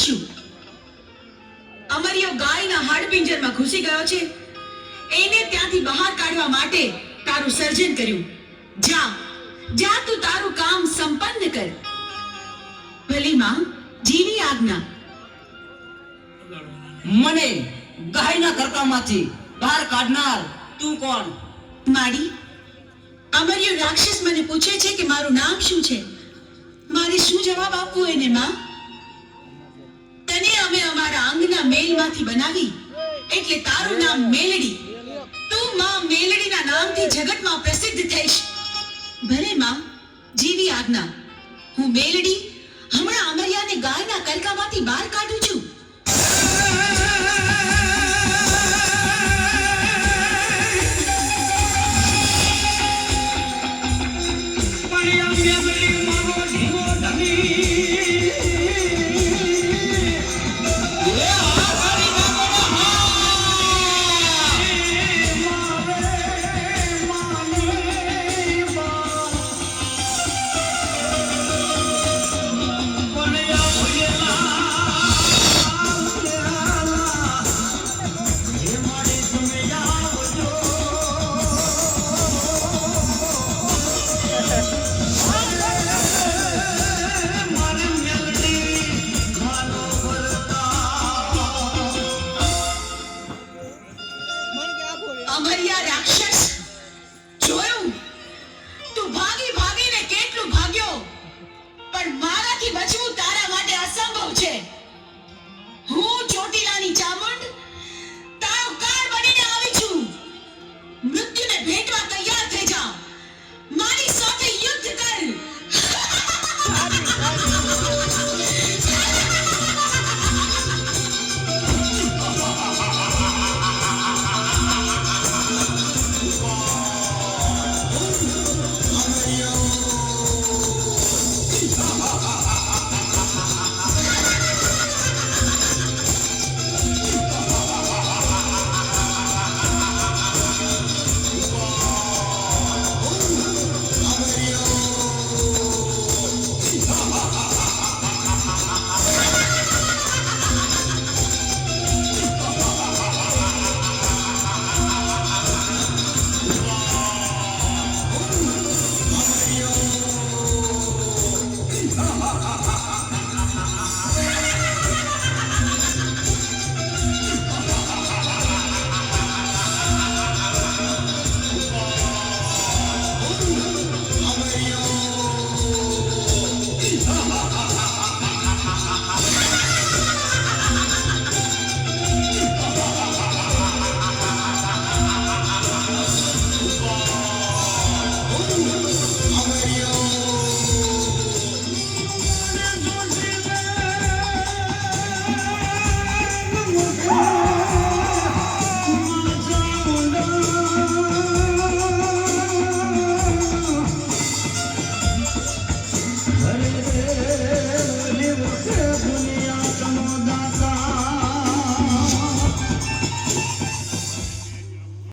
શું? અમરિયો ગાયના હાડપિંજરમાં ઘૂસી ગયો છે. એને ત્યાંથી બહાર કાઢવા માટે તારું સર્જન કર્યું. જા જા, તું તારું કામ સંપન્ન કર. ભલી માં, જીવી આજ્ઞા. મને ગાયના કરકામાંથી બહાર કાઢનાર તું કોણ? માડી, અમરિયો રાક્ષસ મને પૂછે છે કે મારું નામ શું છે. મારે શું જવાબ આપવો એને માં? તને અમે અમારા અંગના મેલમાંથી બનાવી એટલે તારું નામ મેલડી. તું માં મેલડીના નામથી જગતમાં પ્રસિદ્ધ થઈશ. ભલે માં, જીવી આજ્ઞા. હું મેલડી હમણાં અમરિયાને ગાયના કલકામાંથી બહાર કાઢ